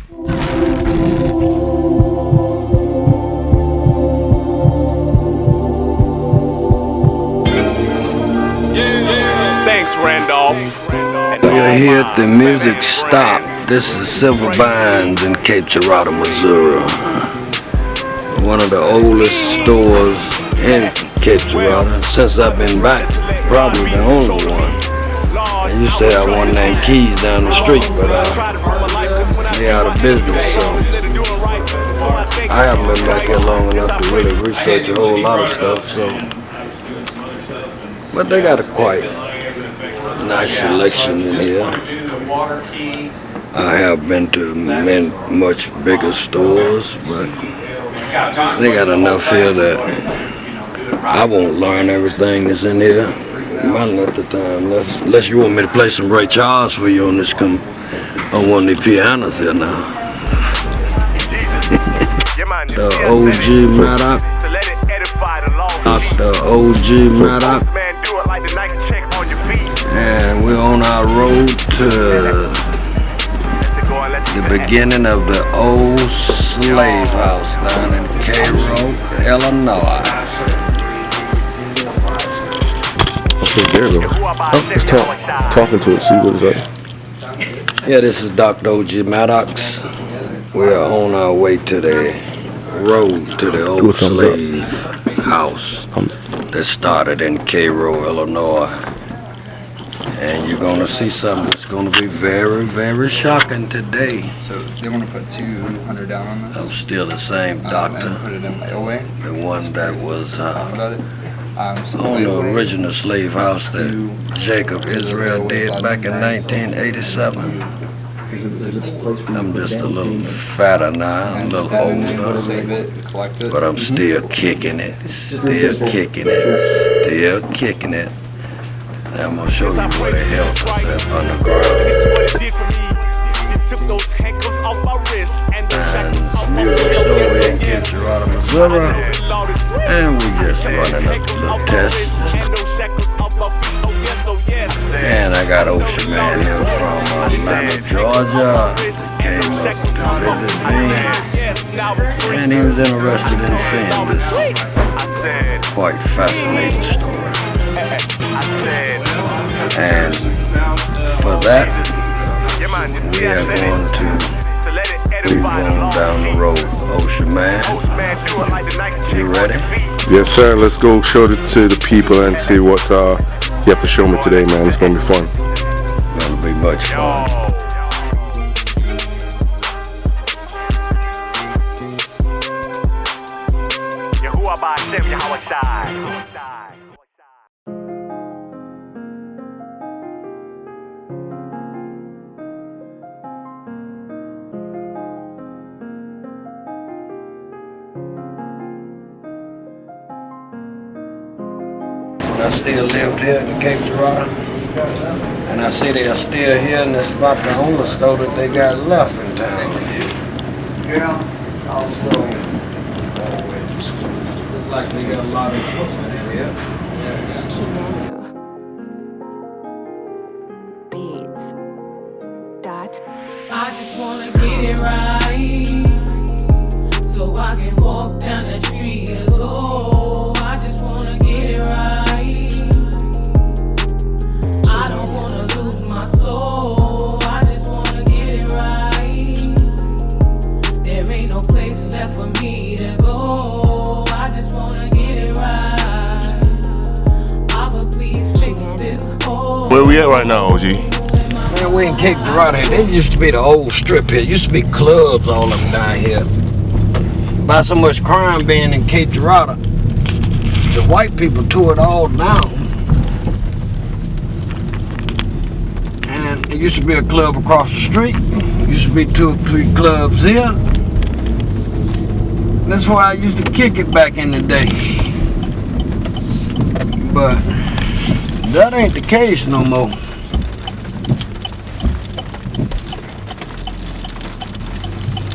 Thanks, Randolph. You hear the music stop. This is Silver Vines in Cape Girardeau, Missouri. One of the oldest stores in Cape Girardeau. Since I've been back, probably the only one. I used to have one named Keys down the street, but they're out of business, so I haven't been back here long enough to really research a whole lot of stuff, so. But they got a quite nice selection in here. I have been to much bigger stores, but they got enough here that I won't learn everything that's in here. Not at the time, unless you want me to play some Ray Charles for you on one of the pianos here now. The OG Mattox, Dr.OG Mattox, and we're on our road to the beginning of the old slave house down in Cairo, Illinois. Okay, there we go. Oh, let's talking to it, see what it's like. Yeah, this is Dr.OG Mattox. We are on our way to the road to the old slave house that started in Cairo, Illinois. And you're going to see something that's going to be very, very shocking today. So they want to put 200 down on this? I'm still the same doctor. And put it in layaway? The one that was about it. So on the original slave house that Jacob Israel did back in 1987. I'm just a little fatter now, a little older, but I'm still kicking it, still kicking it, still kicking it. And I'm gonna show you where the hell is at underground. This is what it did for me. It took those handcuffs off my wrists and the shackles off my music store in Cape Girardeau, Missouri, and we just running up the test. And I got Ocean Man here from Atlanta, Georgia. Came up to visit me, and he was interested in seeing this quite fascinating story. And for that, we are going to move on down the road. Ocean Man, you ready? Yes, sir. Let's go show it to the people and see what you have to show me today, man. It's going to be fun. It's going to be much fun. I still lived here in Cape Girardeau, and I see they are still here, and it's about the only store that they got left in town. Yeah, it's also looks like they got a lot of equipment in here. Beats. Dot. I just wanna get it right, so I can walk down the street and go. I just wanna get it right. I don't wanna lose my soul. I just wanna get it right. There ain't no place left for me to go. I just wanna get it right. Abba, please fix this hole. Where we at right now, OG? Man, we in Cape Girardeau. There used to be the old strip here. Used to be clubs all up down here. By so much crime being in Cape Girardeau, the white people tore it all down. And there used to be a club across the street. Used to be 2 or 3 clubs here. That's why I used to kick it back in the day. But that ain't the case no more.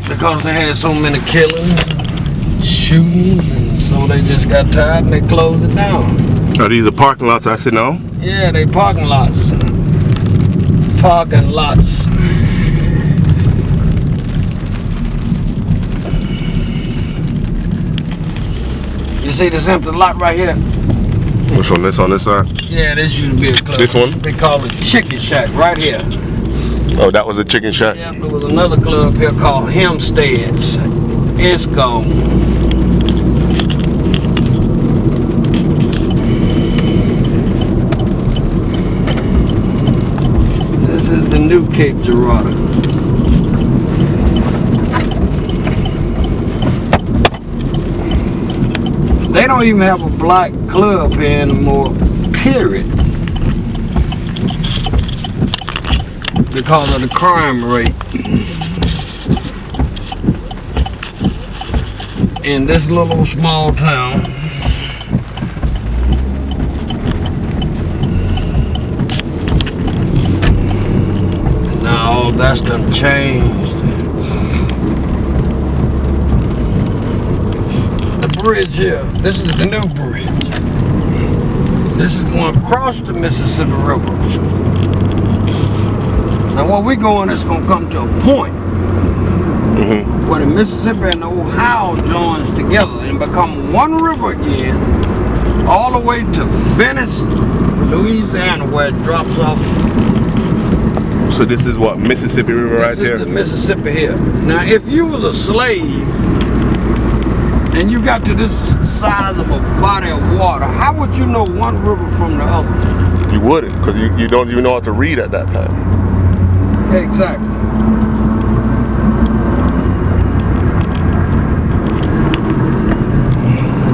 Because they had so many killings, shootings, and so they just got tired and they closed it down. Are these the parking lots I see now? Yeah, they parking lots. Parking lots. see this empty lot right here? Which one? This on this side? Yeah, this used to be a club. This one? They call it Chicken Shack right here. Oh, that was a chicken shack? Yeah, there was another club here called Hempstead's. It's gone. This is the new Cape Girardeau. They don't even have a black club here anymore, period. Because of the crime rate. In this little small town. Now all that's done changed. The bridge here, this is the new bridge. This is going across the Mississippi River. Now where we going is going to come to a point where the Mississippi and the Ohio joins together and become one river again, all the way to Venice, Louisiana, where it drops off. So this is what, Mississippi River right here? This is the Mississippi here. Now if you was a slave and you got to this size of a body of water, how would you know one river from the other? You wouldn't, because you don't even know how to read at that time. Exactly.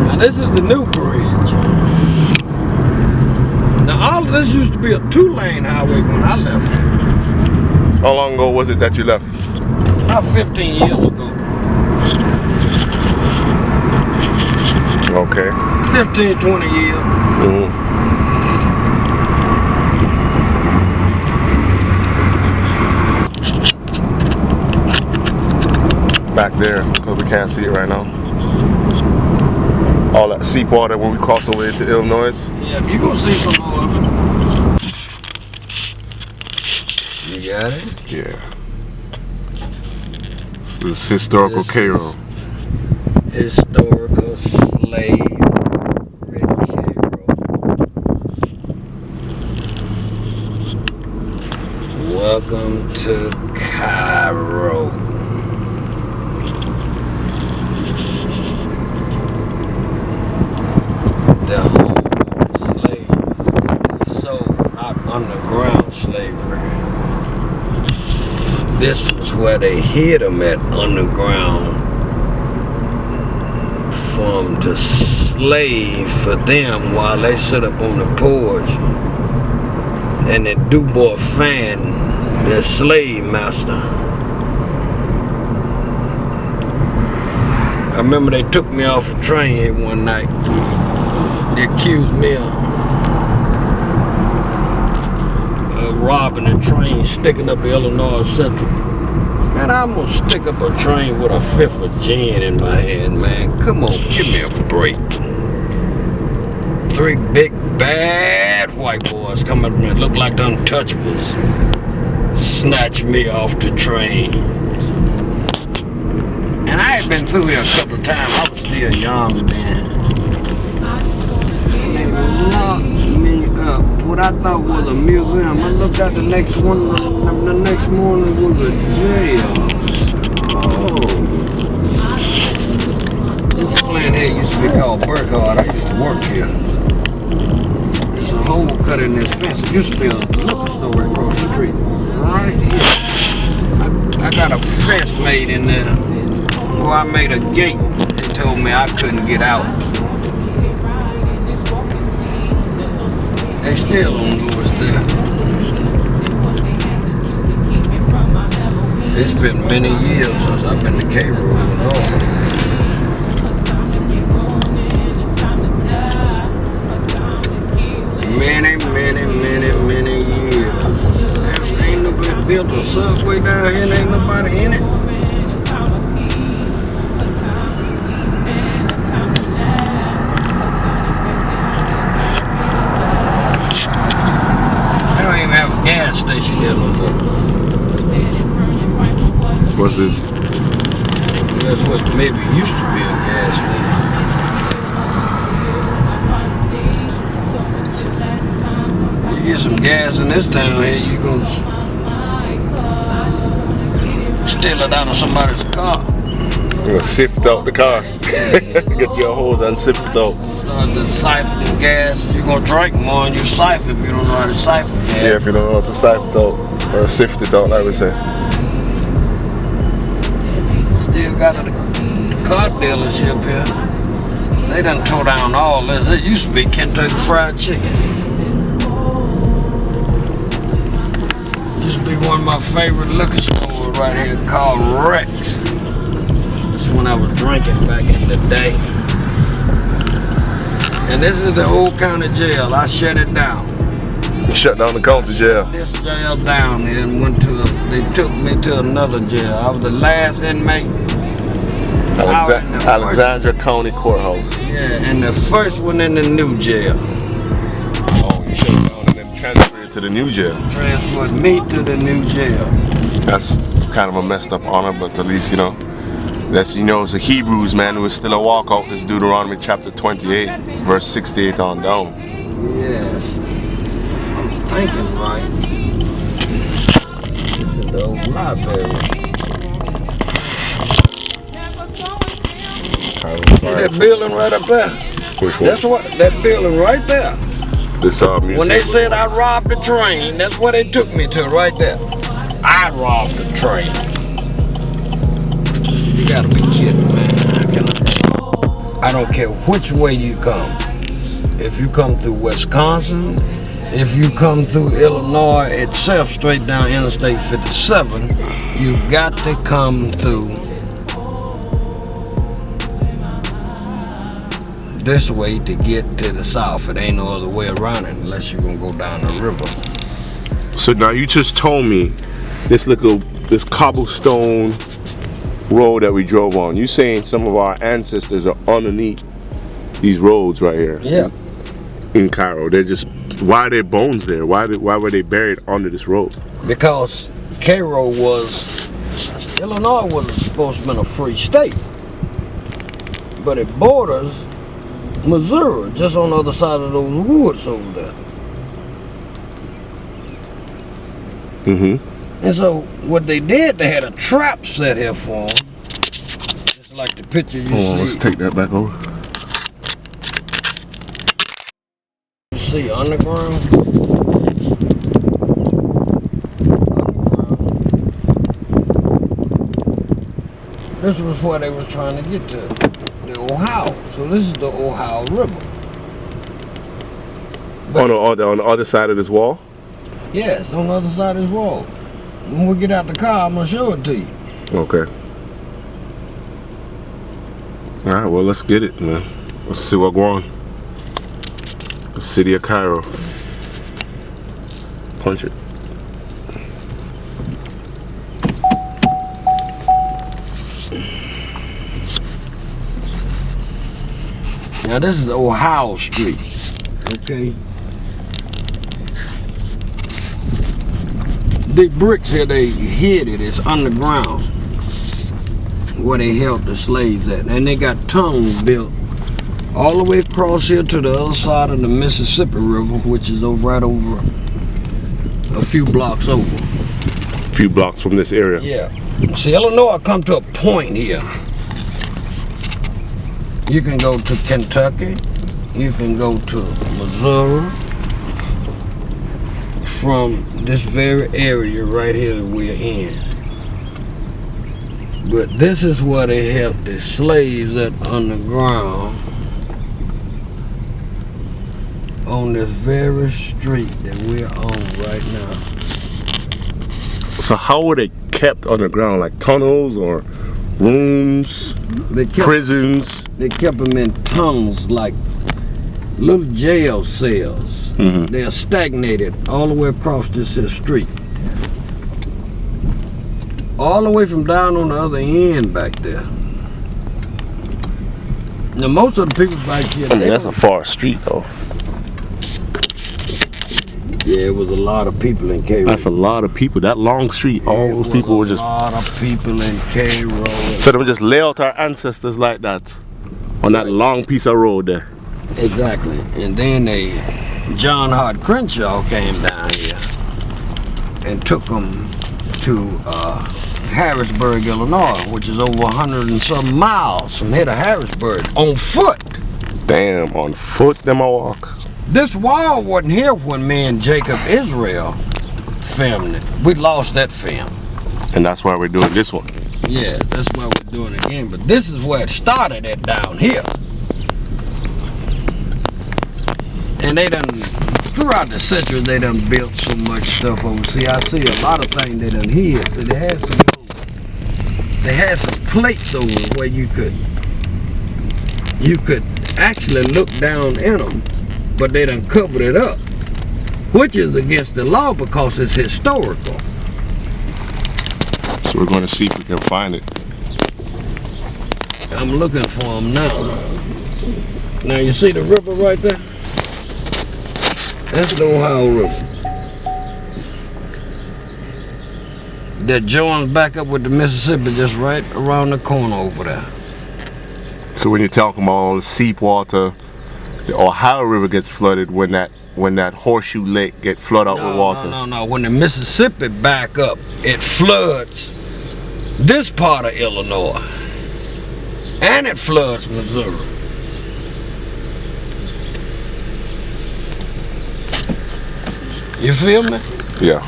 Now this is the new bridge. Now all of this used to be a 2-lane highway when I left. How long ago was it that you left? About 15 years ago. Okay. 15, 20 years. Back there, because we can't see it right now. All that seep water when we cross over into Illinois. Yeah, you gonna see some more of it. You got it? Yeah. This historical Cairo. Historical slave Cairo. Welcome to Cairo. The home of slaves. They sold, not underground slavery. This was where they hid them at, underground, for them to slave for them while they sit up on the porch and the DuBois fan their slave master. I remember they took me off a train here one night. They accused me of robbing a train, sticking up Illinois Central. Man, I'm gonna stick up a train with a fifth of gin in my hand, man. Come on, give me a break. 3 big, bad white boys come up and look like the Untouchables. Snatch me off the train. And I had been through here a couple of times. I was still young then. They locked me up. What I thought was a museum. I looked at the next one. The next morning was a jail. Oh. This plant here used to be called Burkhardt. I used to work here. There's a hole cut in this fence. It used to be a liquor store across the street. Right here. I got a fence made in there. Where I made a gate. They told me I couldn't get out. They still don't know it's there. It's been many years since I've been to Cairo, Illinois. Many years. Ain't nobody built a subway down here and ain't nobody in it. Gas station here no more. What's this? That's what maybe used to be a gas station. get some gas in this town here, you gonna steal it out of somebody's car. You're gonna sift out the car. Get your hose and sift it out. Start to siphon gas. You're gonna drink more and you siphon if you don't know how to siphon gas. Yeah, if you don't know how to sift it out or sift it out, like we say. Still got a car dealership here. They done tore down all this. It used to be Kentucky Fried Chicken. Used to be one of my favorite liquor stores right here called Rex. This is when I was drinking back in the day. And this is the old county jail. I shut it down. You shut down the county jail. This jail down here and they took me to another jail. I was the last inmate. Alexandria County Courthouse. Yeah, and the first one in the new jail. Oh, you shut it down and then transferred to the new jail. Transferred me to the new jail. That's kind of a messed up honor, but at least, you know, that's, you know, it's the Hebrews, man, who is still a walkout. It's Deuteronomy chapter 28, verse 68 on down. Yes. I'm thinking right. This is the old library. That building right up there. Which one? That's what, that building right there. This museum. When they said I robbed the train, that's where they took me to, right there. I robbed the train. You gotta be kidding, man. I don't care which way you come. If you come through Wisconsin, if you come through Illinois itself, straight down Interstate 57, you got to come through this way to get to the south. It ain't no other way around it unless you're gonna go down the river. So now you just told me this cobblestone road that we drove on. You saying some of our ancestors are underneath these roads right here? Yeah. In Cairo, they're just, why are their bones there? Why were they buried under this road? Because Cairo Illinois wasn't supposed to be a free state, but it borders Missouri, just on the other side of those woods over there. Mm-hmm. And so what they did, they had a trap set here for them, just like the picture you see. Let's take that back over. You see underground. This was where they was trying to get to, the Ohio. So this is the Ohio River. But On the other side of this wall? yes, on the other side of this wall. When we get out the car, I'm gonna show it to you. Okay. All right, well, let's get it, man. Let's see what's going on. The city of Cairo. Punch it. Now this is Ohio Street, okay? The bricks here, they hid it, it's underground, where they held the slaves at. And they got tunnels built all the way across here to the other side of the Mississippi River, which is right over a few blocks over. A few blocks from this area. Yeah. See, Illinois come to a point here. You can go to Kentucky, you can go to Missouri, from this very area right here that we're in. But this is where they held the slaves that underground on this very street that we're on right now. So how were they kept underground? Like tunnels or rooms, prisons? They kept them in tunnels like little jail cells. Mm-hmm. They're stagnated all the way across this here street. All the way from down on the other end back there. Now most of the people back here... I mean, that's a far street though. Yeah, it was a lot of people in Cairo. That's a lot of people. That long street, yeah, all those people were just... a lot of people in Cairo. So they would just lay out our ancestors like that on that long piece of road there. Exactly. And then they John Hart Crenshaw came down here and took them to Harrisburg, Illinois, which is over 100 and some miles from here to Harrisburg, on foot. Damn, on foot them I walk. This wall wasn't here when me and Jacob Israel filmed it. We lost that film. And that's why we're doing this one. Yeah, that's why we're doing it again. But this is where it started at down here. And they done, throughout the century, they done built so much stuff over. See, I see a lot of things they done here. So they had some plates over where you could actually look down in them, but they done covered it up, which is against the law because it's historical. So we're going to see if we can find it. I'm looking for them now. Now you see the river right there? That's the Ohio River. That joins back up with the Mississippi just right around the corner over there. So when you're talking about all the seep water, the Ohio River gets flooded when that horseshoe lake get flooded out with water. No. When the Mississippi back up, it floods this part of Illinois. And it floods Missouri. You feel me? Yeah.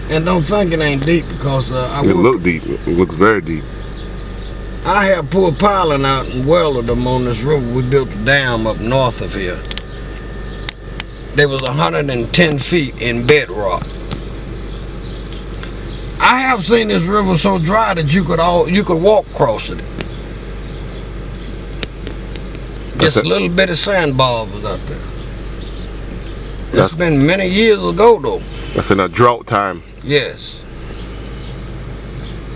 And don't think it ain't deep because It look deep. It looks very deep. I have poured piling out and welded them on this river. We built a dam up north of here. There was 110 feet in bedrock. I have seen this river so dry that you could walk across it. Just a little bit of sandbars was out there. That's been many years ago though. That's in a drought time. Yes.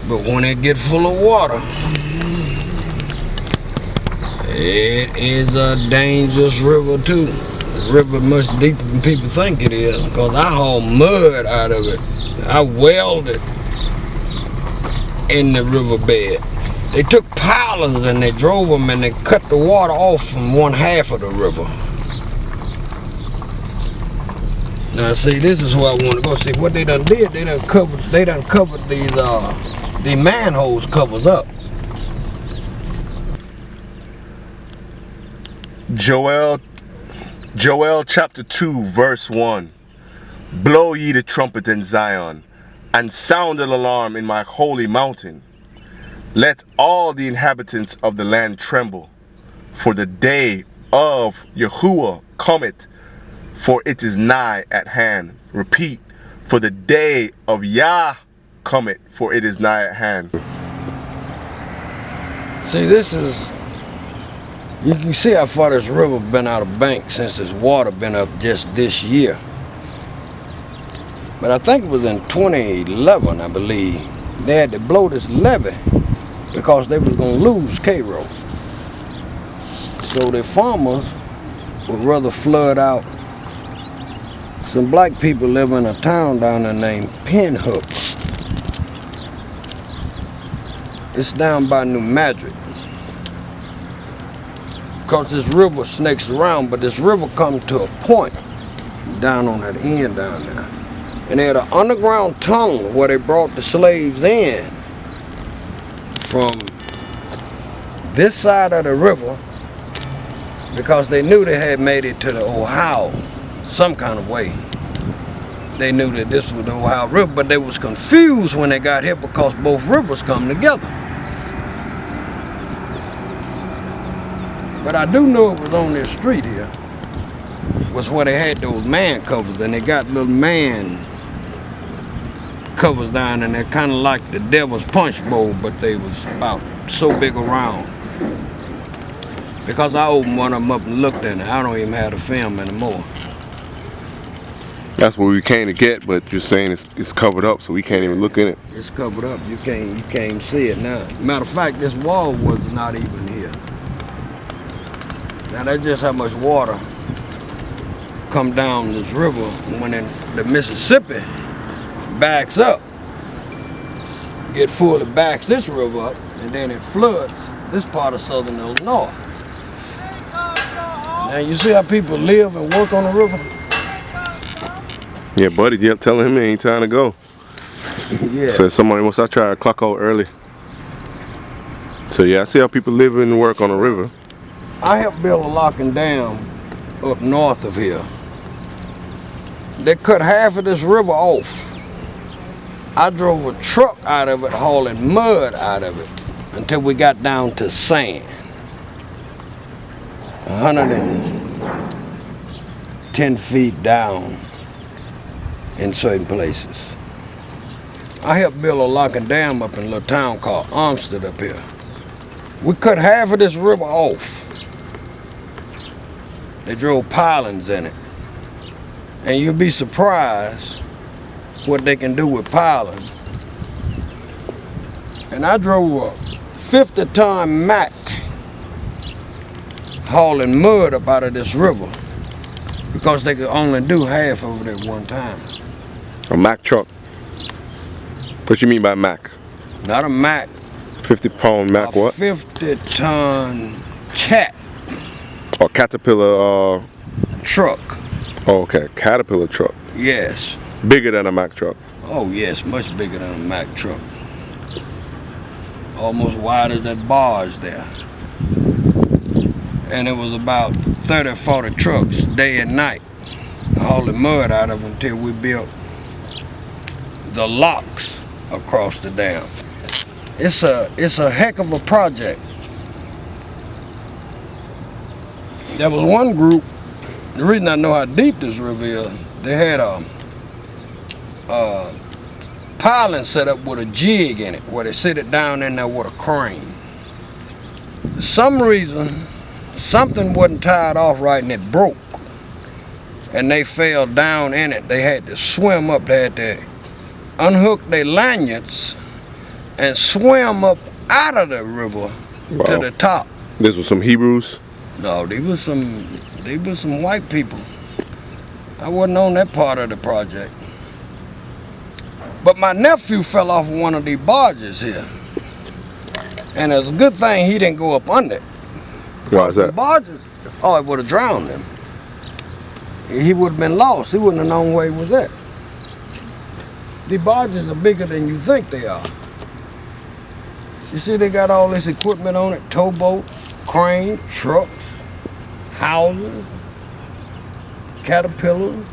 But when it get full of water, it is a dangerous river too. The river much deeper than people think it is because I haul mud out of it. I welded in the riverbed. They took pilings and they drove them and they cut the water off from one half of the river. Now see, this is where I want to go. See what they done did. They done covered these the manholes covers up. Joel chapter 2 verse 1. Blow ye the trumpet in Zion, and sound an alarm in my holy mountain. Let all the inhabitants of the land tremble, for the day of Yahuwah cometh, for it is nigh at hand. Repeat, for the day of Yah cometh, for it is nigh at hand. See, this is, you can see how far this river been out of bank since this water been up just this year. But I think it was in 2011, I believe, they had to blow this levee because they was gonna lose Cairo. So the farmers would rather flood out. Some black people live in a town down there named Pinhook. It's down by New Madrid. Because this river snakes around, but this river comes to a point down on that end down there. And they had an underground tunnel where they brought the slaves in from this side of the river because they knew they had made it to the Ohio some kind of way. They knew that this was the Ohio River, but they was confused when they got here because both rivers come together. But I do know it was on this street here, was where they had those man covers, and they got little man covers down in there, kind of like the Devil's Punch Bowl, but they was about so big around. Because I opened one of them up and looked in it, I don't even have the film anymore. That's what we came to get, but you're saying it's covered up, so we can't even look in it. It's covered up. You can't see it now. Matter of fact, this wall was not even here. Now that's just how much water come down this river when the Mississippi backs up. It fully backs this river up, and then it floods this part of southern Illinois. Now you see how people live and work on the river? Yeah, buddy, you're telling him it ain't time to go. Yeah. So somebody must have tried to clock out early. So yeah, I see how people live and work on the river. I helped build a locking dam up north of here. They cut half of this river off. I drove a truck out of it hauling mud out of it until we got down to sand. 110 feet down in certain places. I helped build a locking dam up in a little town called Armstead up here. We cut half of this river off. They drove pilings in it. And you'll be surprised what they can do with piling. And I drove a 50-ton Mack hauling mud up out of this river because they could only do half of it at one time. A Mack truck. What you mean by Mack? Not a Mack. 50-pound Mack what? 50-ton cat Or Caterpillar truck. Oh, okay, Caterpillar truck. Yes. Bigger than a Mack truck. Oh yes, much bigger than a Mack truck. Almost wide as that barge there. And it was about 30, 40 trucks day and night hauling mud out of them until we built the locks across the dam. It's a heck of a project. There was one group, the reason I know how deep this river is, they had a piling set up with a jig in it where they sit it down in there with a crane. For some reason, something wasn't tied off right and it broke. And they fell down in it. They had to swim up. They had to unhook their lanyards and swim up out of the river to the top. This was some Hebrews? No, they was some white people. I wasn't on that part of the project. But my nephew fell off one of these barges here. And it's a good thing he didn't go up under it. Why is that? The barges, it would have drowned him. He would have been lost. He wouldn't have known where he was at. The barges are bigger than you think they are. You see they got all this equipment on it, towboats, cranes, trucks, houses, caterpillars.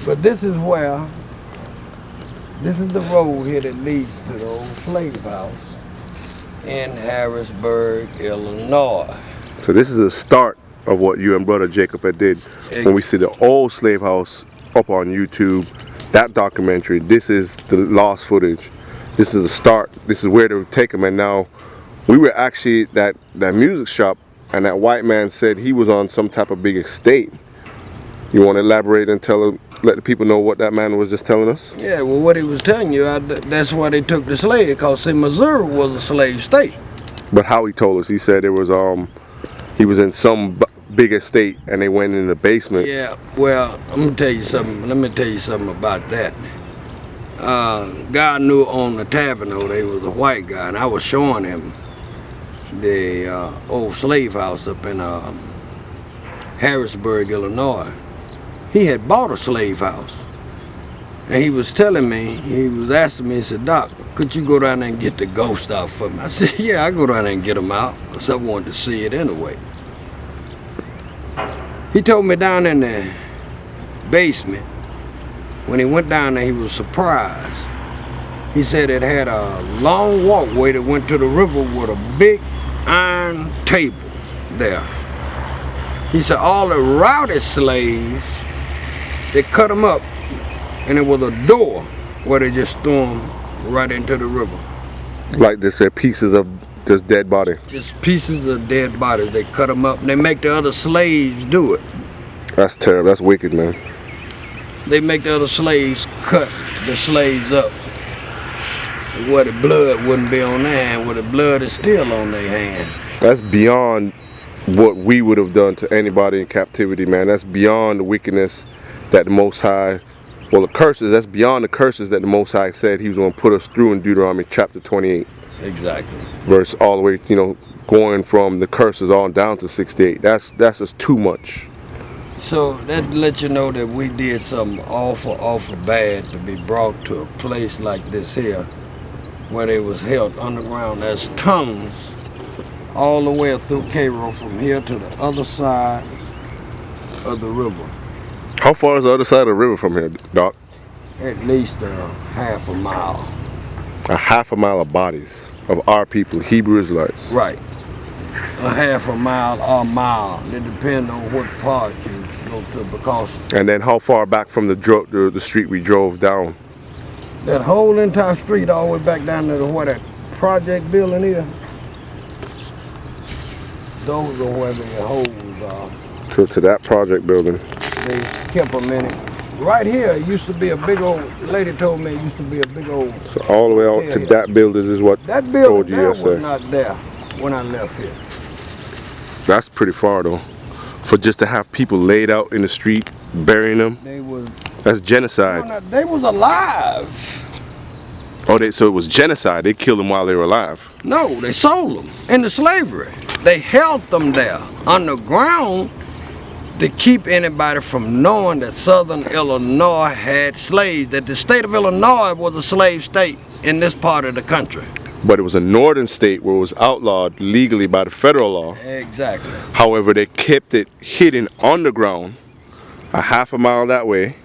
But this is the road here that leads to the old slave house in Harrisburg, Illinois. So this is the start of what you and Brother Jacob had did when we see the old slave house up on YouTube, that documentary. This is the lost footage. This is the start. This is where they would take them. And now we were actually at that music shop, and that white man said he was on some type of big estate. You want to elaborate and let the people know what that man was just telling us? Yeah, well, what he was telling you, that's why they took the slave, because see, Missouri was a slave state. But how he told us, he said it was he was in some big estate and they went in the basement. Yeah, well, I'm gonna tell you something. Let me tell you something about that. Guy knew on the tavern, they was a white guy, and I was showing him the old slave house up in Harrisburg, Illinois. He had bought a slave house, and he was telling me, he was asking me, he said, "Doc, could you go down there and get the ghost out for me?" I said, "Yeah, I go down there and get them out, because I wanted to see it anyway." He told me down in the basement, when he went down there, he was surprised. He said it had a long walkway that went to the river with a big iron table there. He said all the rowdy slaves, they cut them up, and it was a door where they just threw them right into the river. Like they said, pieces of this dead body. Just pieces of dead bodies. They cut them up, and they make the other slaves do it. That's terrible. That's wicked, man. They make the other slaves cut the slaves up where the blood wouldn't be on their hand, where the blood is still on their hand. That's beyond what we would have done to anybody in captivity, man. That's beyond the wickedness that the Most High, well, the curses, that's beyond the curses that the Most High said he was going to put us through in Deuteronomy chapter 28. Exactly. Verse all the way, going from the curses on down to 68. That's just too much. So that lets you know that we did something awful bad to be brought to a place like this here, where they was held underground as tunnels all the way through Cairo from here to the other side of the river. How far is the other side of the river from here, Doc? At least half a mile. A half a mile of bodies of our people, Hebrew Israelites. Right. A half a mile or a mile. It depends on what part you go to, because And then how far back from the street we drove down? that whole entire street all the way back down to where that project building is. Those are where the holes are. To that project building. They kept them in it. Right here, it used to be a big old, the lady told me it used to be a big old. So all the way out to that building is what That building OG there said. was not there when I left here. That's pretty far though. For just to have people laid out in the street, burying them, They was, that's genocide. they was alive. Oh, so it was genocide. They killed them while they were alive. No, they sold them into slavery. They held them there underground to keep anybody from knowing that Southern Illinois had slaves, that the state of Illinois was a slave state in this part of the country. But it was a northern state where it was outlawed legally by the federal law. Exactly. However, they kept it hidden underground, a half a mile that way,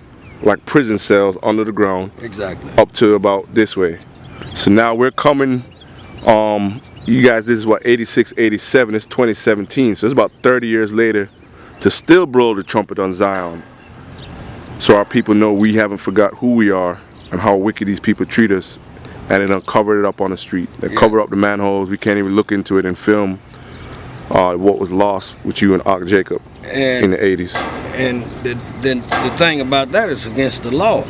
like prison cells under the ground, Exactly. up to about this way. So now we're coming, you guys, this is what, 86, 87, it's 2017, so it's about 30 years later to still blow the trumpet on Zion. So our people know we haven't forgot who we are and how wicked these people treat us. And they done covered it up on the street. They cover up the manholes. We can't even look into it and film what was lost with you and Dr. Jacob in the 80s. And the thing about that is against the law,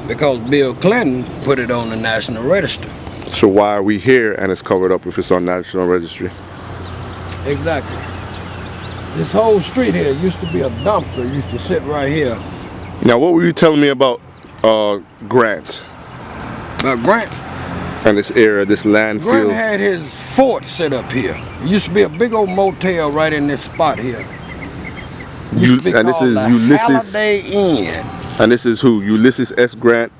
because Bill Clinton put it on the National Register. So why are we here and it's covered up if it's on National Registry? Exactly. This whole street here used to be a dumpster. Used to sit right here. Now, what were you telling me about Grant But Grant and this area, this landfill? had his fort set up here. It used to be a big old motel right in this spot here. And this is Ulysses. Holiday Inn. And this is who? Ulysses S. Grant.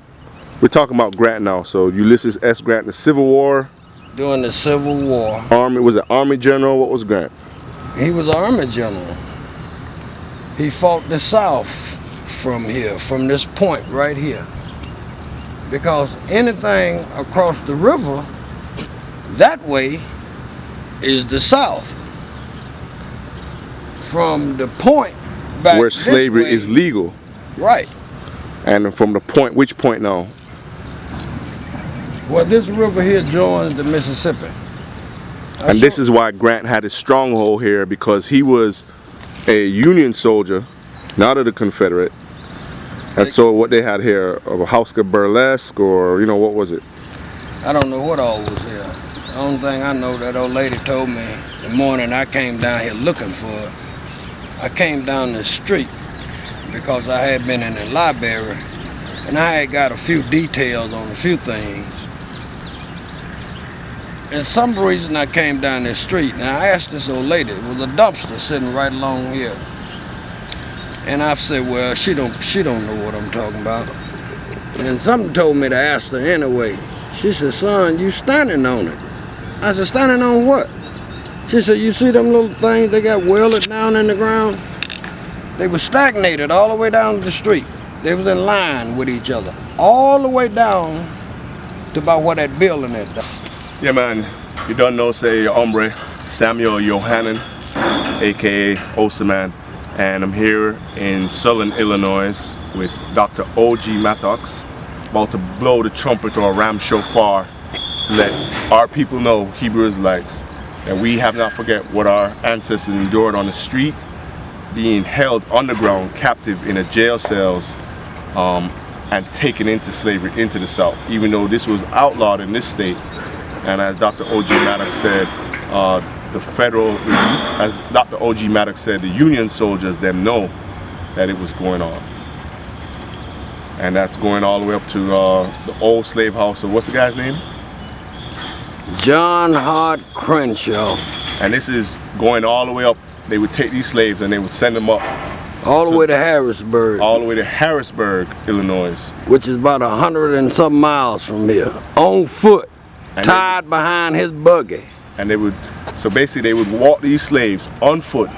We're talking about Grant now. So Ulysses S. Grant, the Civil War. During the Civil War. Army, was it Army General? What was Grant? He was an Army general. He fought the South from here, from this point right here. Because anything across the river, that way is the South. From the point back Where this slavery way, is legal. Right. And from the point, which point now? Well, this river here joins the Mississippi. And this is why Grant had his stronghold here, because he was a Union soldier, not of the Confederate. And so what they had here, a house of burlesque, or, you know, what was it? I don't know what all was here. The only thing I know, that old lady told me the morning I came down here looking for it. I came down the street because I had been in the library and I had got a few details on a few things. And some reason I came down this street and I asked this old lady, it was a dumpster sitting right along here. And I said, well, she don't know what I'm talking about. And something told me to ask her anyway. She said, son, you standing on it. I said, standing on what? She said, you see them little things they got welded down in the ground? They were stagnated all the way down the street. They was in line with each other, all the way down to about where that building is. Yeah, man, you don't know, say, your hombre, Samuel Yohanan, aka Osaman, and I'm here in Southern Illinois with Dr.OG Mattox, about to blow the trumpet or ram shofar to let our people know, Hebrew Israelites, that we have not forget what our ancestors endured on the street, being held underground, captive in a jail cells, and taken into slavery into the South, even though this was outlawed in this state. And as Dr.OG Mattox said, as Dr.OG Mattox said, the Union soldiers them know that it was going on. And that's going all the way up to the old slave house. So what's the guy's name? John Hart Crenshaw. And this is going all the way up. They would take these slaves and they would send them up All the way to Harrisburg. all the way to Harrisburg, Illinois. Which is about 100 and some miles from here. On foot. And tied behind his buggy. And they would, so basically they would walk these slaves on foot,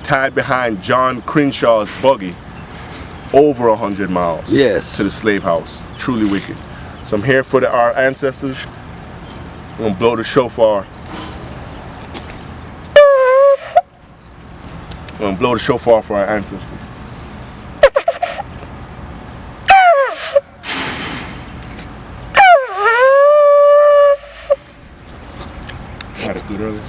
tied behind John Crenshaw's buggy, over 100 miles. Yes. To the slave house. Truly wicked. So I'm here for our ancestors. I'm gonna blow the shofar. I'm gonna blow the shofar for our ancestors. Had it good earlier.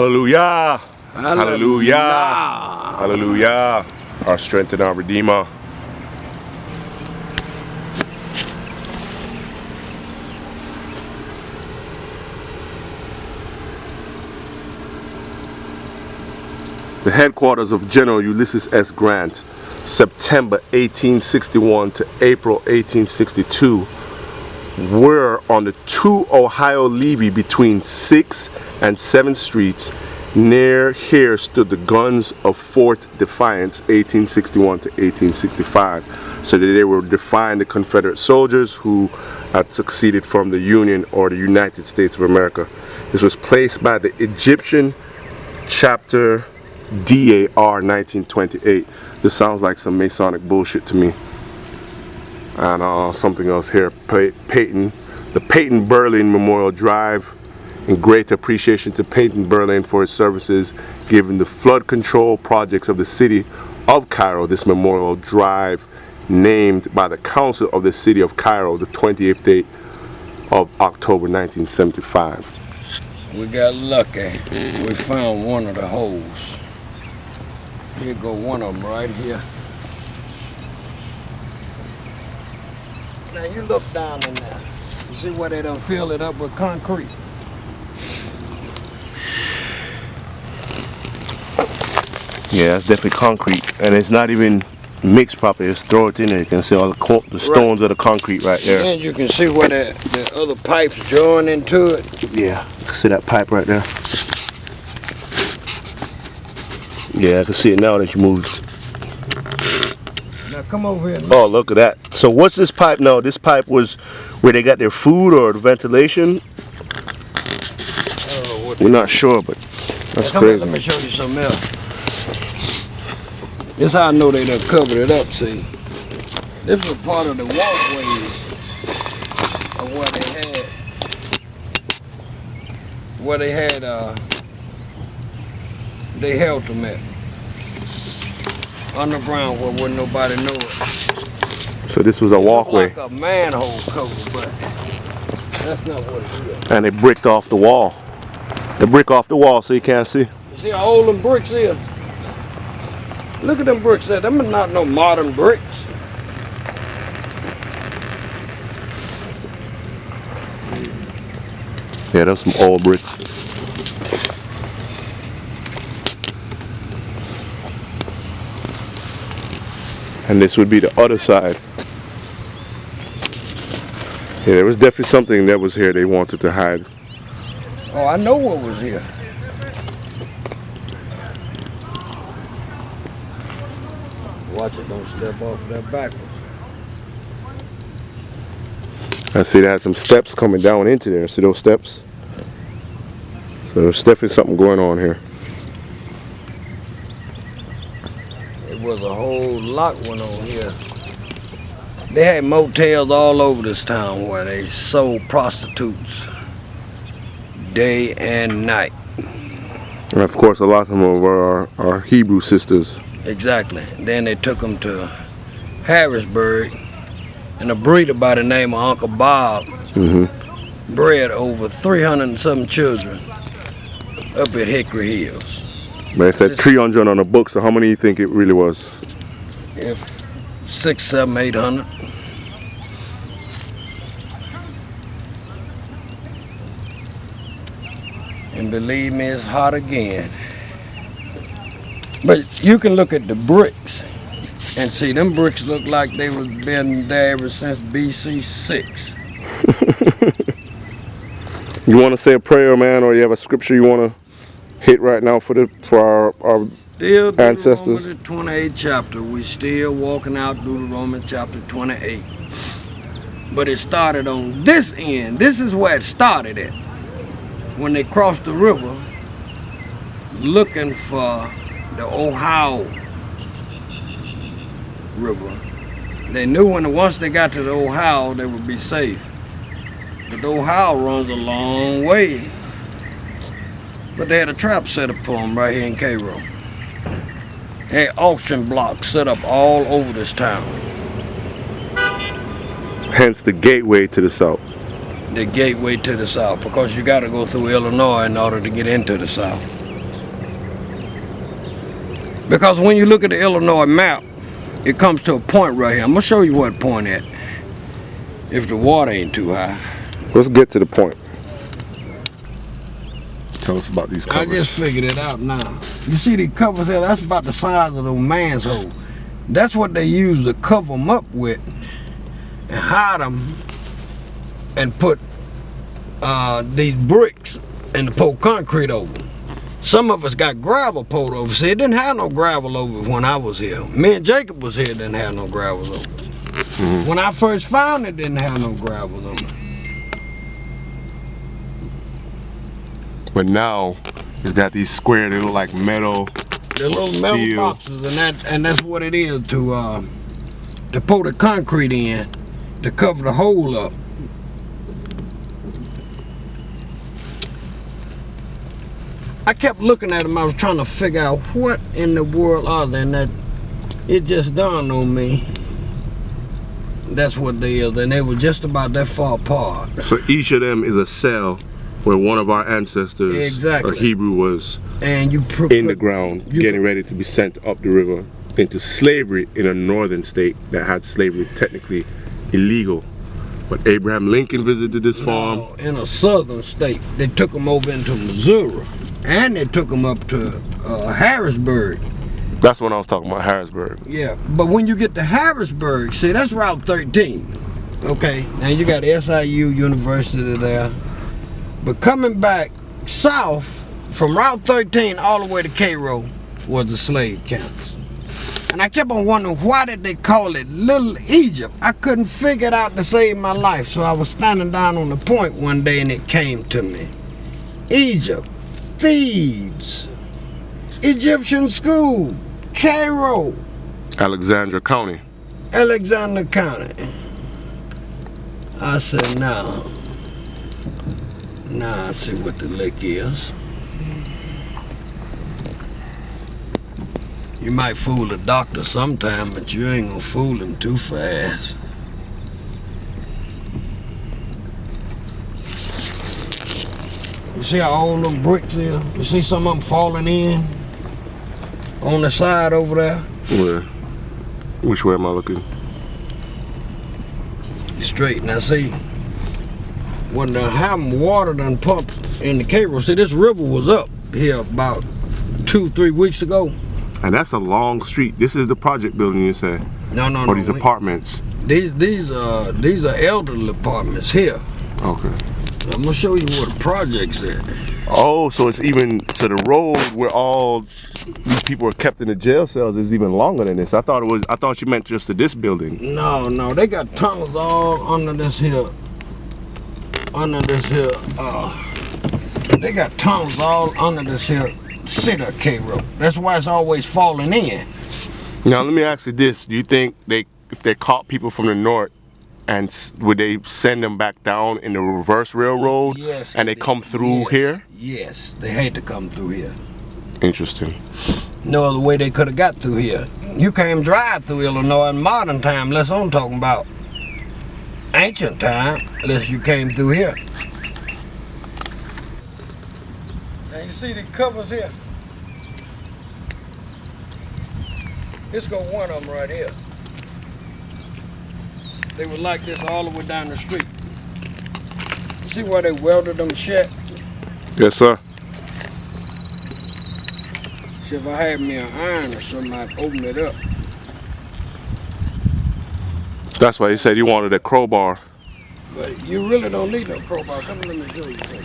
Hallelujah. Hallelujah. Hallelujah. Our strength and our Redeemer. The headquarters of General Ulysses S. Grant, September 1861 to April 1862, were on the 2 Ohio levee between 6th and 7th Streets. Near here stood the guns of Fort Defiance, 1861 to 1865. So that they were defying the Confederate soldiers who had succeeded from the Union or the United States of America. This was placed by the Egyptian chapter DAR 1928. This sounds like some Masonic bullshit to me. And something else here, Peyton, the Peyton Berlin Memorial Drive. In great appreciation to Peyton Berlin for his services given the flood control projects of the city of Cairo, this memorial drive named by the council of the city of Cairo the 28th date of October 1975. We got lucky. We found one of the holes. Here go one of them right here. Now you look down in there. You see where they done filled it up with concrete? Yeah, that's definitely concrete, and it's not even mixed properly. Just throw it in there. You can see all the stones of the concrete right there. And you can see where the other pipes join into it. Yeah, you can see that pipe right there. Yeah, I can see it now that you moved. Now come over here. Oh, look at that. So what's this pipe now? This pipe was where they got their food or the ventilation? I don't know what. We're not sure, but that's Come here, crazy. let me show you something else. This how I know they done covered it up, see. This was part of the walkways of where they had they held them at. Underground where wouldn't nobody know it. So this was a walkway. Like a manhole cover, but that's not what it is. And they bricked off the wall. They brick off the wall so you can't see. You see how old them bricks is? Look at them bricks there. Them are not no modern bricks. Yeah, those some old bricks. And this would be the other side. Yeah, there was definitely something that was here they wanted to hide. Oh, I know what was here. Watch it, don't step off that backwards. I see they had some steps coming down into there. See those steps? So there's definitely something going on here. It was a whole lot went on here. They had motels all over this town where they sold prostitutes day and night. And of course, a lot of them were our Hebrew sisters. Exactly. Then they took them to Harrisburg, and a breeder by the name of Uncle Bob bred over 300 and some children up at Hickory Hills. But it said 300 on the book, so how many do you think it really was? If 600, 700, 800. And believe me, it's hot again. But you can look at the bricks and see them bricks look like they was been there ever since BC 6. You want to say a prayer, man, or you have a scripture you want to hit right now for our Still ancestors? Deuteronomy 28 chapter. We still walking out Deuteronomy chapter 28. But it started on this end. This is where it started at. When they crossed the river looking for the Ohio River. They knew once they got to the Ohio, they would be safe. But the Ohio runs a long way. But they had a trap set up for them right here in Cairo. They had auction blocks set up all over this town. Hence the gateway to the south. The gateway to the south, because you got to go through Illinois in order to get into the south. Because when you look at the Illinois map, it comes to a point right here. I'm going to show you what point at, if the water ain't too high. Let's get to the point. Tell us about these covers. I just figured it out now. You see these covers there? That's about the size of the man's hole. That's what they use to cover them up with and hide them and put these bricks and to pour concrete over them. Some of us got gravel poured over. See, it didn't have no gravel over when I was here. Me and Jacob was here, it didn't have no gravel over. When I first found it, didn't have no gravel on it. But now it's got these square, they look like metal. The little metal boxes, and that's what it is to pour the concrete in to cover the hole up. I kept looking at them. I was trying to figure out what in the world are they, and that it just dawned on me. That's what they is, and they were just about that far apart. So each of them is a cell where one of our ancestors, or Hebrew, was and you in the ground, getting ready to be sent up the river into slavery in a northern state that had slavery technically illegal. But Abraham Lincoln visited this farm. In a southern state. They took them over into Missouri, and they took them up to Harrisburg. That's when I was talking about Harrisburg. Yeah, but when you get to Harrisburg, see, that's Route 13. Okay, now you got SIU University there. But coming back south from Route 13 all the way to Cairo was the slave camps. And I kept on wondering, why did they call it Little Egypt? I couldn't figure it out to save my life. So I was standing down on the point one day and it came to me. Egypt, Thebes, Egyptian school, Cairo. Alexandria County. Alexander County. I said, now I see what the lick is. You might fool a doctor sometime, but you ain't gonna fool him too fast. You see how all them bricks there? You see some of them falling in on the side over there? Where? Which way am I looking? Straight. Now see, when the having water done pumped in the Cairo, see this river was up here about 2-3 weeks ago. And that's a long street. This is the project building, you say? No. Or these apartments? These are elderly apartments here. Okay. I'm gonna show you where the project's at. Oh, so it's even to the road where all these people are kept in the jail cells is even longer than this. I thought you meant just to this building. No, they got tunnels all under this here. They got tunnels all under this here city of Cairo. That's why it's always falling in. Now let me ask you this: do you think if they caught people from the north, and would they send them back down in the reverse railroad? Yes. And they come through here? Yes, they had to come through here. Interesting. No other way they could have got through here. You can't drive through Illinois in modern time, unless I'm talking about ancient time, unless you came through here. Now you see the covers here? This go one of them right here. They were like this all the way down the street. You see where they welded them shut? Yes, sir. See, if I had me an iron or something, I'd open it up. That's why he said he wanted a crowbar. But you really don't need no crowbar. Come, let me show you something.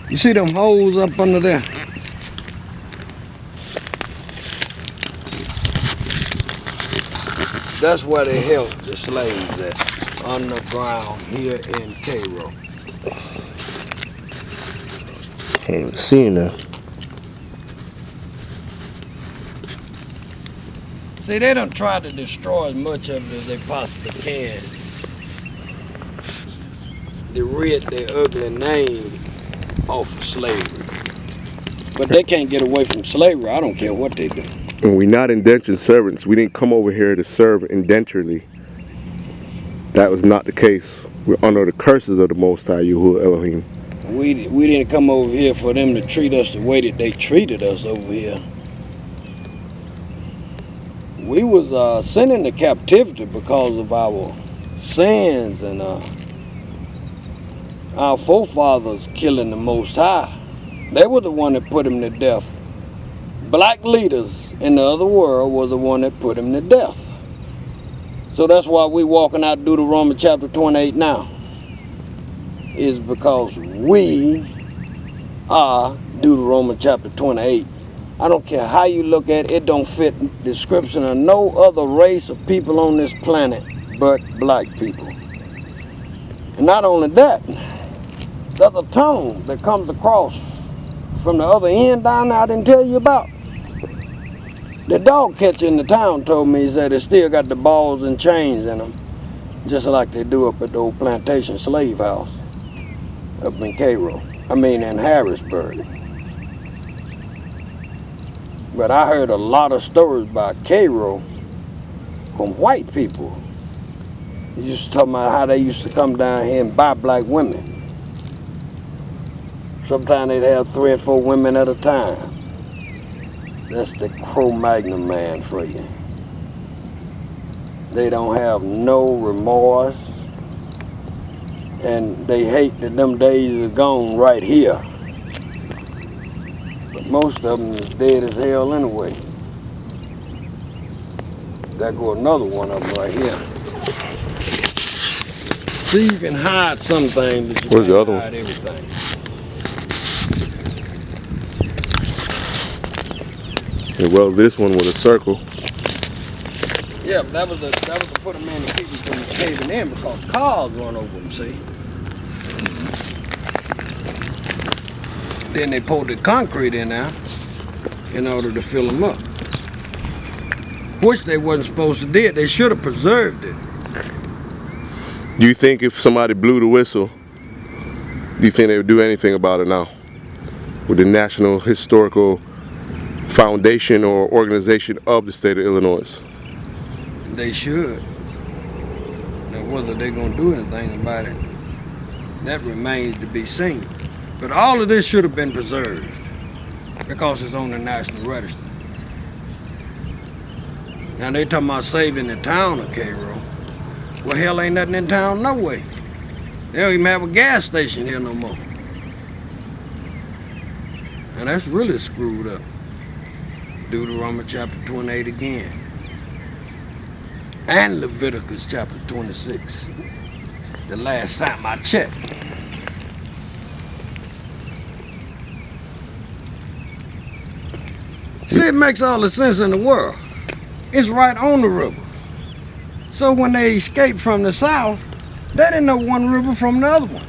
You see them holes up under there? That's where they held the slaves at, underground here in Cairo. Can't even see that. See, they don't try to destroy as much of it as they possibly can to rid their ugly name off of slavery. But they can't get away from slavery. I don't care what they do. And we're not indentured servants. We didn't come over here to serve indenturely. That was not the case. We're under the curses of the Most High Yahuwah Elohim. We didn't come over here for them to treat us the way that they treated us over here. We was sent into captivity because of our sins and our forefathers killing the Most High. They were the one that put him to death. Black leaders in the other world was the one that put him to death. So that's why we walking out Deuteronomy chapter 28 now. Is because we are Deuteronomy chapter 28. I don't care how you look at it, it don't fit the description of no other race of people on this planet but black people. And not only that, there's a tunnel that comes across from the other end down there I didn't tell you about. The dog catcher in the town told me, he said they still got the balls and chains in them, just like they do up at the old plantation slave house up in Cairo. In Harrisburg. But I heard a lot of stories about Cairo from white people. They used to talk about how they used to come down here and buy black women. Sometimes they'd have 3 or 4 women at a time. That's the Cro-Magnon man for you. They don't have no remorse, and they hate that them days are gone right here. But most of them is dead as hell anyway. There go another one of them right here. See, you can hide some things, but you Where's the can't other hide one? everything. Well, this one with a circle. Yeah, but that was to put them in to keep them from caving in because cars run over them, see? Then they poured the concrete in there in order to fill them up. Which they wasn't supposed to do. They should have preserved it. Do you think if somebody blew the whistle, do you think they would do anything about it now? With the National Historical Foundation or organization of the state of Illinois? They should. Now whether they're gonna do anything about it, that remains to be seen. But all of this should have been preserved because it's on the National Register. Now they talking about saving the town of Cairo. Well, hell, ain't nothing in town no way. They don't even have a gas station here no more. And that's really screwed up. Deuteronomy chapter 28 again. And Leviticus chapter 26. The last time I checked. See, it makes all the sense in the world. It's right on the river. So when they escaped from the south, they didn't know one river from the other one.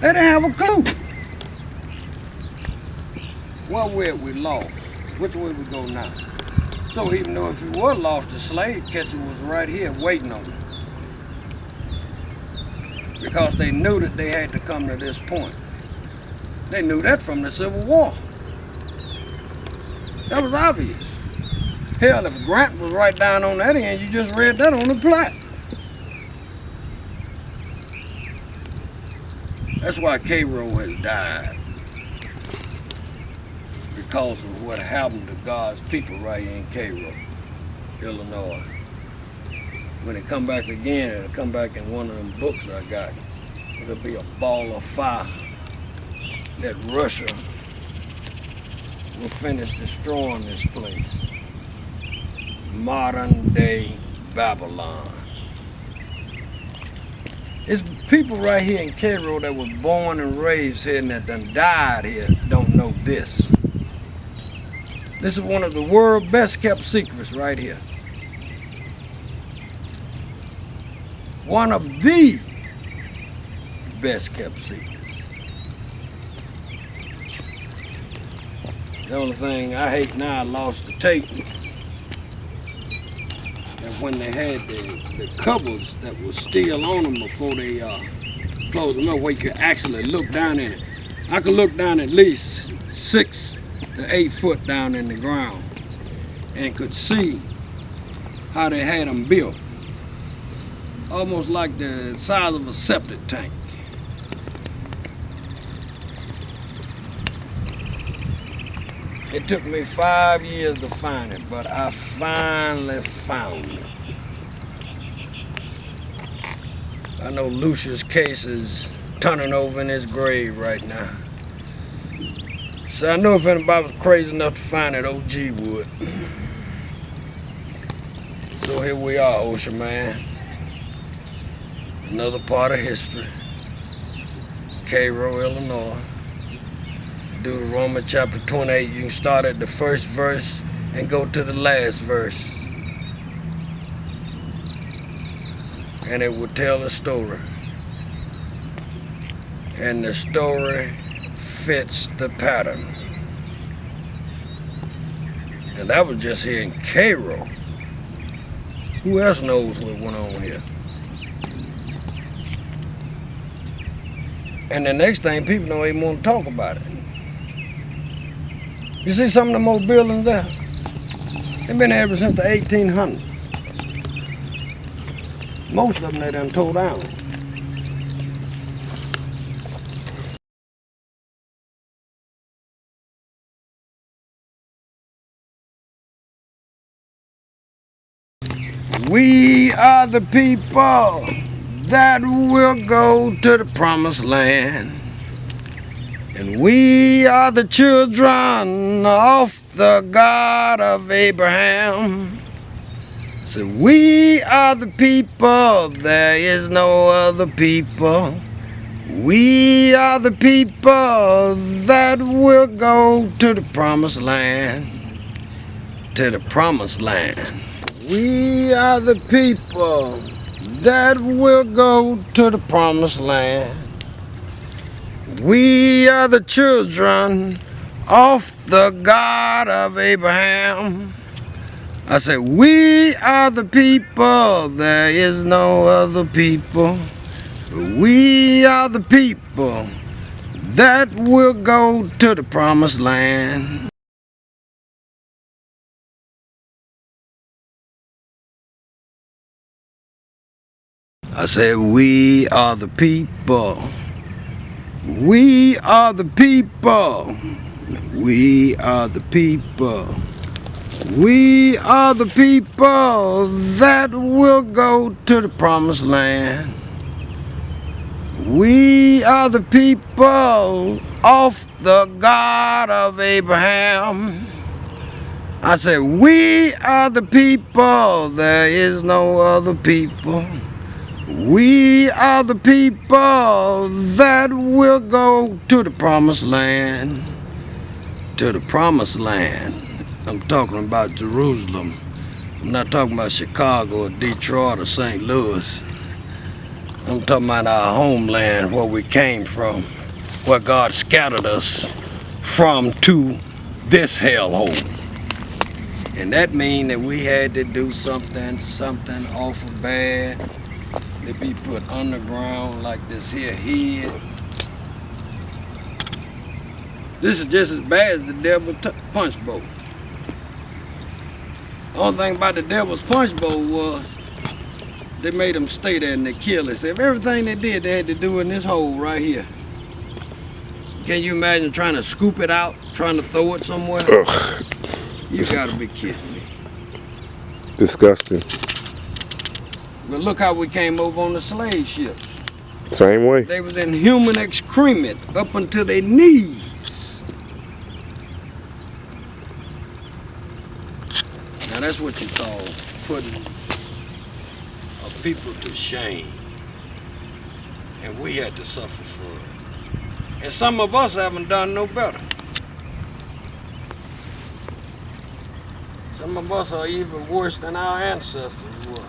They didn't have a clue. What way we lost? Which way we go now? So even though if you were lost, the slave catcher was right here waiting on them. Because they knew that they had to come to this point. They knew that from the Civil War. That was obvious. Hell, if Grant was right down on that end, you just read that on the plaque. That's why Cairo has died. Because of what happened to God's people right here in Cairo, Illinois. When they come back again, it'll come back in one of them books I got. It'll be a ball of fire that Russia will finish destroying this place. Modern day Babylon. It's people right here in Cairo that was born and raised here and that done died here don't know this. This is one of the world's best kept secrets right here. One of the best kept secrets. The only thing I hate now, I lost the tape. And when they had the covers that was still on them before they closed them up, where you could actually look down in it. I could look down at least 6 to 8 foot down in the ground and could see how they had them built. Almost like the size of a septic tank. It took me 5 years to find it, but I finally found it. I know Lucius Case is turning over in his grave right now. So I know if anybody was crazy enough to find it, OG would. So here we are, Ocean Man. Another part of history. Cairo, Illinois. Deuteronomy chapter 28, you can start at the first verse and go to the last verse. And it will tell a story. And the story fits the pattern. And that was just here in Cairo. Who else knows what went on here? And the next thing, people don't even want to talk about it. You see some of them old buildings there? They've been there ever since the 1800s. Most of them they done tore down. We are the people that will go to the promised land. And we are the children of the God of Abraham. So we are the people, there is no other people. We are the people that will go to the promised land. To the promised land. We are the people that will go to the promised land. We are the children of the God of Abraham. I said, we are the people, there is no other people. We are the people that will go to the promised land. I said, we are the people. We are the people. We are the people. We are the people that will go to the promised land. We are the people of the God of Abraham. I said, we are the people, there is no other people. We are the people that will go to the promised land. To the promised land. I'm talking about Jerusalem. I'm not talking about Chicago or Detroit or St. Louis. I'm talking about our homeland, where we came from, where God scattered us from to this hellhole. And that means that we had to do something awful bad to be put underground like this here head. This is just as bad as the devil's punch bowl. The only thing about the devil's punch bowl was they made them stay there and they killed us. If everything they did, they had to do in this hole right here. Can you imagine trying to scoop it out, trying to throw it somewhere? Ugh. You gotta be kidding me. Disgusting. But look how we came over on the slave ships. Same way. They was in human excrement up until their knees. Now that's what you call putting a people to shame. And we had to suffer for it. And some of us haven't done no better. Some of us are even worse than our ancestors were.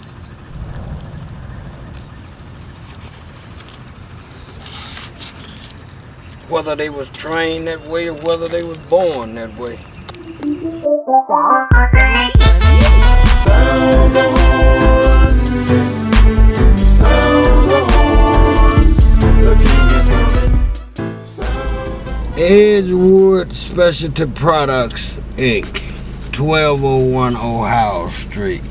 Whether they was trained that way or whether they was born that way. Sound the horns. Sound the horns. The king is coming. Sound. Edgewood Specialty Products, Inc., 1201 Ohio Street.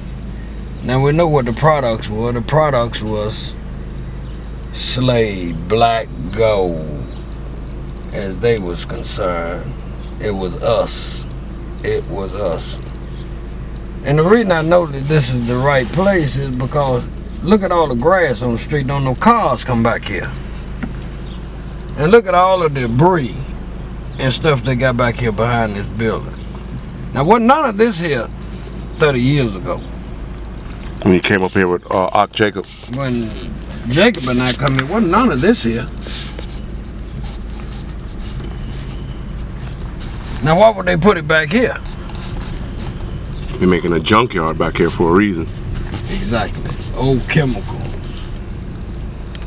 Now we know what the products were. The products was slave, black gold, as they was concerned. It was us. It was us. And the reason I know that this is the right place is because look at all the grass on the street. Don't no cars come back here. And look at all of the debris and stuff they got back here behind this building. Now, wasn't none of this here 30 years ago. When you came up here with Jacob. When Jacob and I come here, wasn't none of this here. Now, why would they put it back here? You're making a junkyard back here for a reason. Exactly. Old chemicals,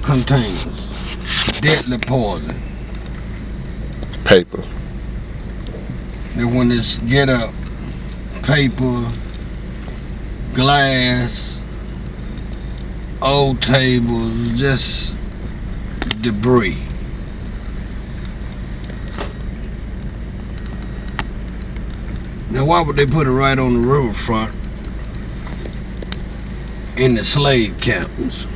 containers, deadly poison. Paper. Then when it's get up, paper, glass, old tables, just debris. Now why would they put it right on the riverfront in the slave camps?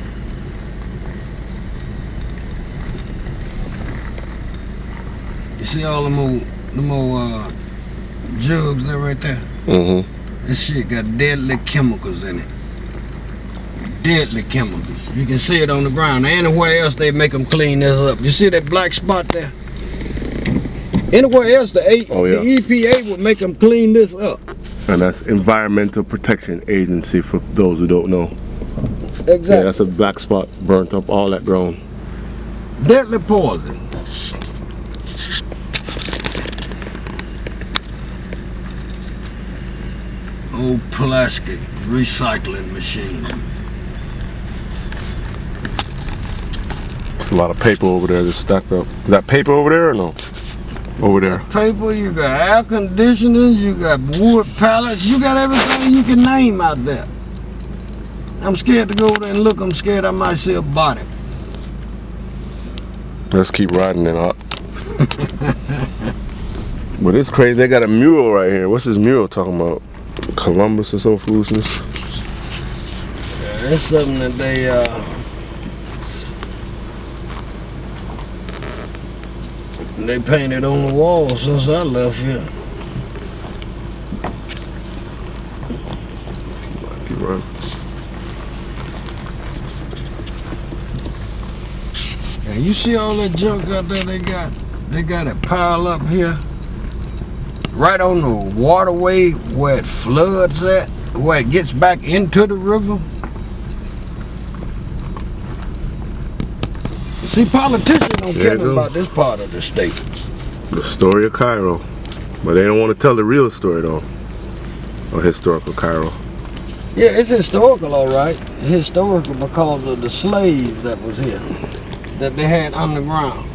You see all the more jugs there right there? Mm-hmm. This shit got deadly chemicals in it. Deadly chemicals. You can see it on the ground. Now, anywhere else they make them clean this up. You see that black spot there? Anywhere else the EPA would make them clean this up. And that's Environmental Protection Agency for those who don't know. Exactly. Yeah, that's a black spot, burnt up, all that grown. Deadly poison. Old plastic recycling machine. There's a lot of paper over there that's stacked up. Is that paper over there or no? Over there. Paper, you got air conditioners, you got wood pallets, you got everything you can name out there. I'm scared to go there and look. I'm scared I might see a body. Let's keep riding it up. But it's crazy. They got a mural right here. What's this mural talking about? Columbus or some foolishness? Yeah, it's something that they painted on the wall since I left here. Keep riding. man. You see all that junk out there they got? They got it piled up here. Right on the waterway where it floods at, where it gets back into the river. See, politicians don't care about this part of the state. The story of Cairo. But they don't want to tell the real story though. Or historical Cairo. Yeah, it's historical, all right. Historical because of the slaves that was here, that they had underground.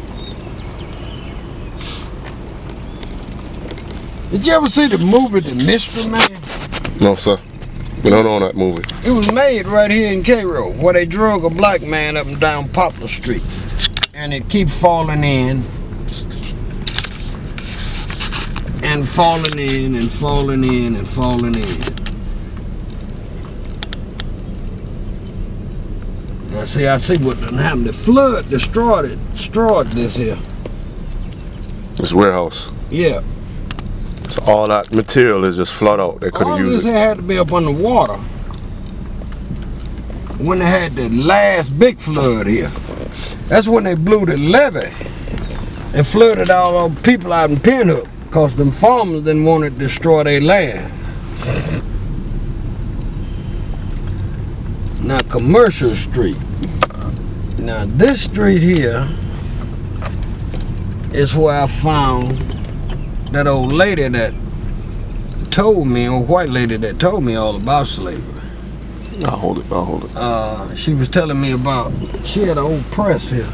Did you ever see the movie The Mystery Man? No, sir. We don't know that movie. It was made right here in Cairo, where they drug a black man up and down Poplar Street. And it keeps falling in. And falling in, and falling in, and falling in. Now see, I see what done happened. The flood destroyed this here. This warehouse. Yeah. So all that material is just flood out. They couldn't use All this it. had to be up under water when they had the last big flood here. That's when they blew the levee and flooded all the people out in Pinhook, because them farmers didn't want to destroy their land. Now Commercial Street. Now this street here is where I found that old lady that told me, or white lady that told me all about slavery. I'll hold it. She was telling me about, she had an old press here.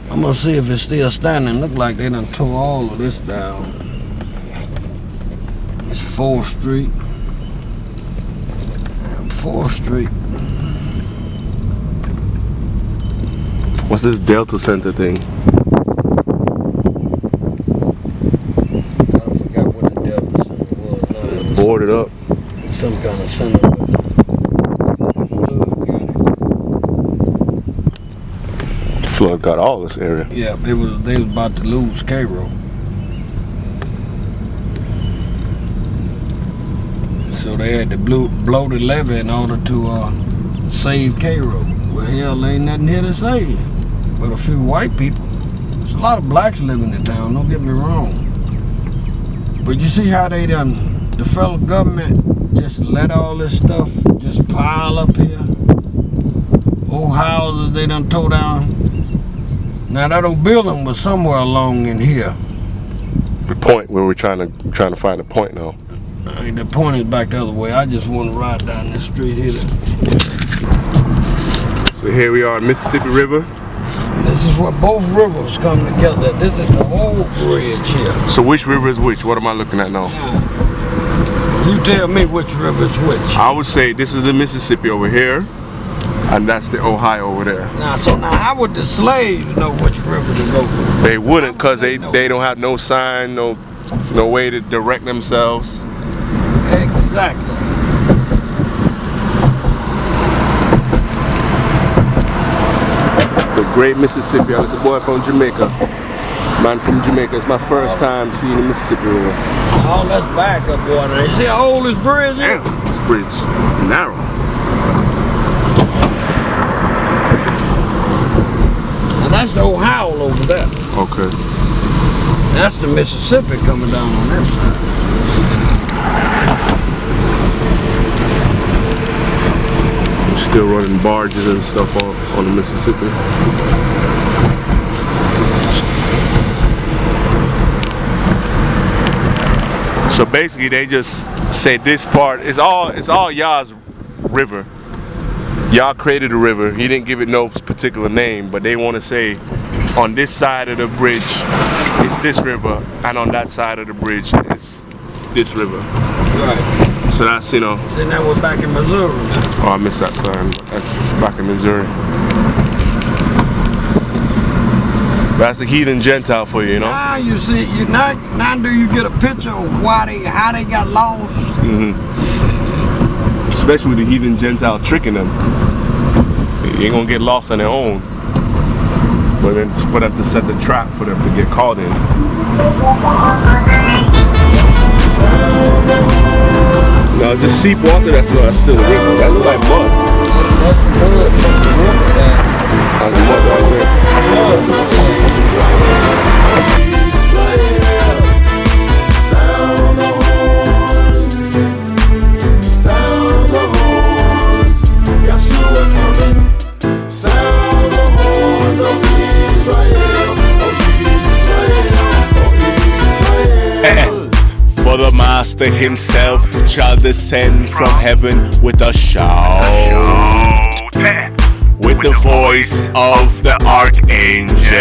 I'm gonna see if it's still standing. Look like they done tore all of this down. It's 4th Street. 4th Street. What's this Delta Center thing? Boarded up. Some kind of center, but the flood got it. Flood got all this area. Yeah, they was about to lose Cairo. So they had to blow the levee in order to save Cairo. Well, hell, ain't nothing here to save but a few white people. There's a lot of blacks living in town, don't get me wrong. But you see how they done, the federal government just let all this stuff just pile up here. Old houses they done tore down. Now that old building was somewhere along in here. The point where we're trying to find a point now. The point is back the other way. I just want to ride down this street here. So here we are, Mississippi River. This is where both rivers come together. This is the whole bridge here. So which river is which? What am I looking at now? Now, you tell me which river is which. I would say this is the Mississippi over here, and that's the Ohio over there. Now, so now how would the slaves know which river to go to? They wouldn't, because they don't have no sign, no way to direct themselves. Exactly. The great Mississippi. I was a boy from Jamaica. Man from Jamaica. It's my first time seeing the Mississippi River. Oh, let's back up, boy. Now, you see how old this bridge is? Damn, this bridge narrow. And that's the Ohio over there. Okay. That's the Mississippi coming down on that side. Still running barges and stuff on the Mississippi. So basically, they just say this part is all Yah's river. Yah created a river. He didn't give it no particular name, but they want to say on this side of the bridge it's this river, and on that side of the bridge is this river. Right. So that's, you know. See, now we're back in Missouri now. Oh, I missed that sign. That's back in Missouri. That's the heathen Gentile for you, you know? Now you see, now do you get a picture of how they got lost? Mm-hmm. Especially with the heathen Gentile tricking them. They ain't gonna get lost on their own. But then it's for them to set the trap for them to get caught in. Now it's just seep water that's still a river. That looks like mud. That's mud from the river that For the Master himself shall descend from heaven with a shout, with the voice of the archangel,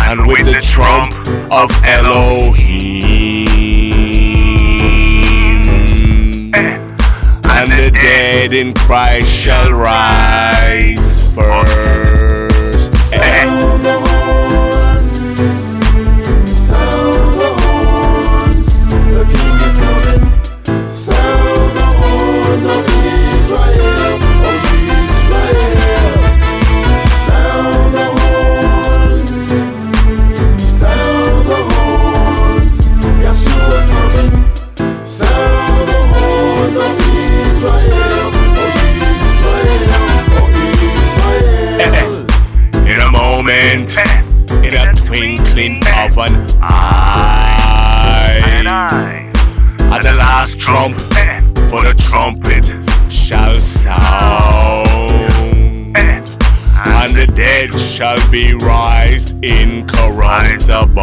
and with the trump of Elohim, and the dead in Christ shall rise first. Sound the horns, sound the horns, the King is coming. Sound the horns of Israel, oh Israel. Sound the horns, sound the horns, Yeshua coming. Sound the horns of Israel, oh Israel, oh Israel. In a moment, in a twinkling of an eye, at the last trump, for the trumpet shall sound, and the dead shall be raised incorruptible,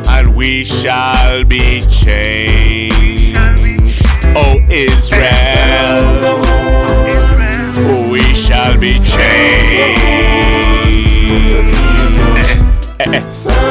and we shall be changed. O Israel, we shall be changed. Sound